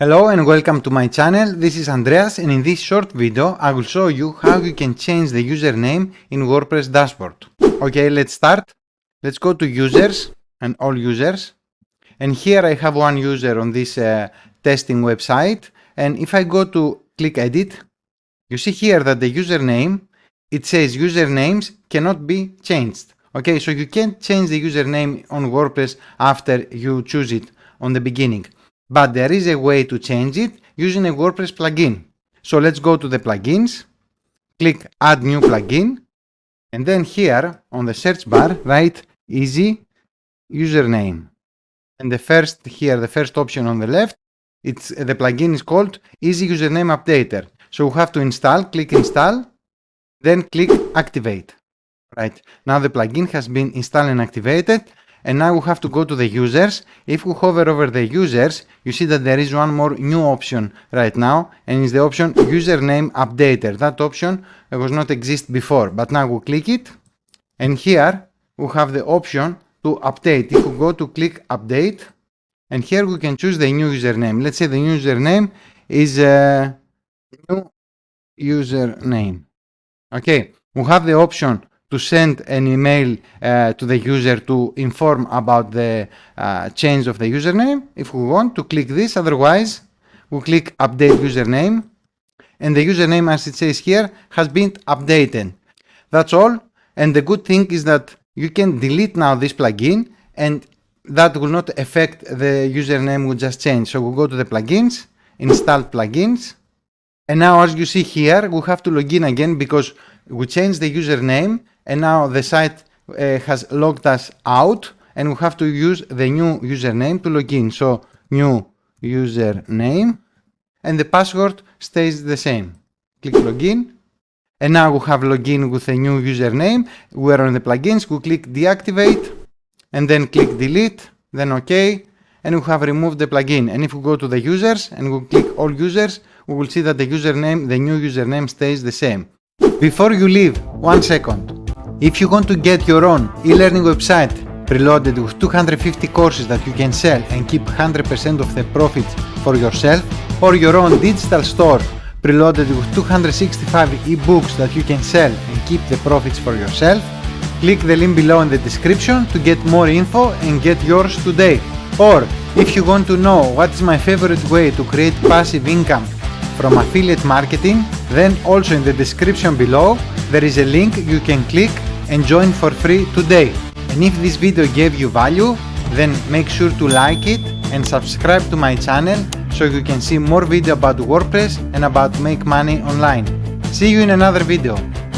Hello and welcome to my channel. This is Andreas, and in this short video I will show you how you can change the username in WordPress dashboard. Okay, let's start. Let's go to users and all users, and here I have one user on this testing website, and if I go to click edit, you see here that the username, it says usernames cannot be changed. Okay, so you can't change the username on WordPress after you choose it on the beginning. But there is a way to change it using a WordPress plugin. So let's go to the plugins, click add new plugin, and then here on the search bar write easy username. And the first option on the left, the plugin is called easy username updater. So we have to install, click install, then click activate. Right, now the plugin has been installed and activated. And now we have to go to the users. If we hover over the users, you see that there is one more new option right now, and it's the option username updater. That option was not exist before, but now we click it, and here we have the option to update. If we go to click update, and here we can choose the new username. Let's say the new username is new username. Okay, we have the option to send an email to the user to inform about the change of the username if we want to click this. Otherwise, we click update username, and the username, as it says here, has been updated. That's all. And the good thing is that you can delete now this plugin, and that will not affect the username we just changed. So we'll go to the plugins, install plugins, and now as you see here, we have to log in again because we changed the username, and now the site has logged us out, and we have to use the new username to log in. So new username, and the password stays the same. Click login, and now we have login with a new username. We are on the plugins, we click deactivate, and then click delete, then OK, and we have removed the plugin. And if we go to the users and we click all users, we will see that the username, the new username stays the same. Before you leave, 1 second. If you want to get your own e-learning website preloaded with 250 courses that you can sell and keep 100% of the profits for yourself, or your own digital store preloaded with 265 ebooks that you can sell and keep the profits for yourself, click the link below in the description to get more info and get yours today. Or if you want to know what is my favorite way to create passive income from affiliate marketing, then also in the description below there is a link you can click and join for free today. And if this video gave you value, then make sure to like it and subscribe to my channel so you can see more video about WordPress and about make money online. See you in another video.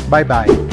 Bye bye.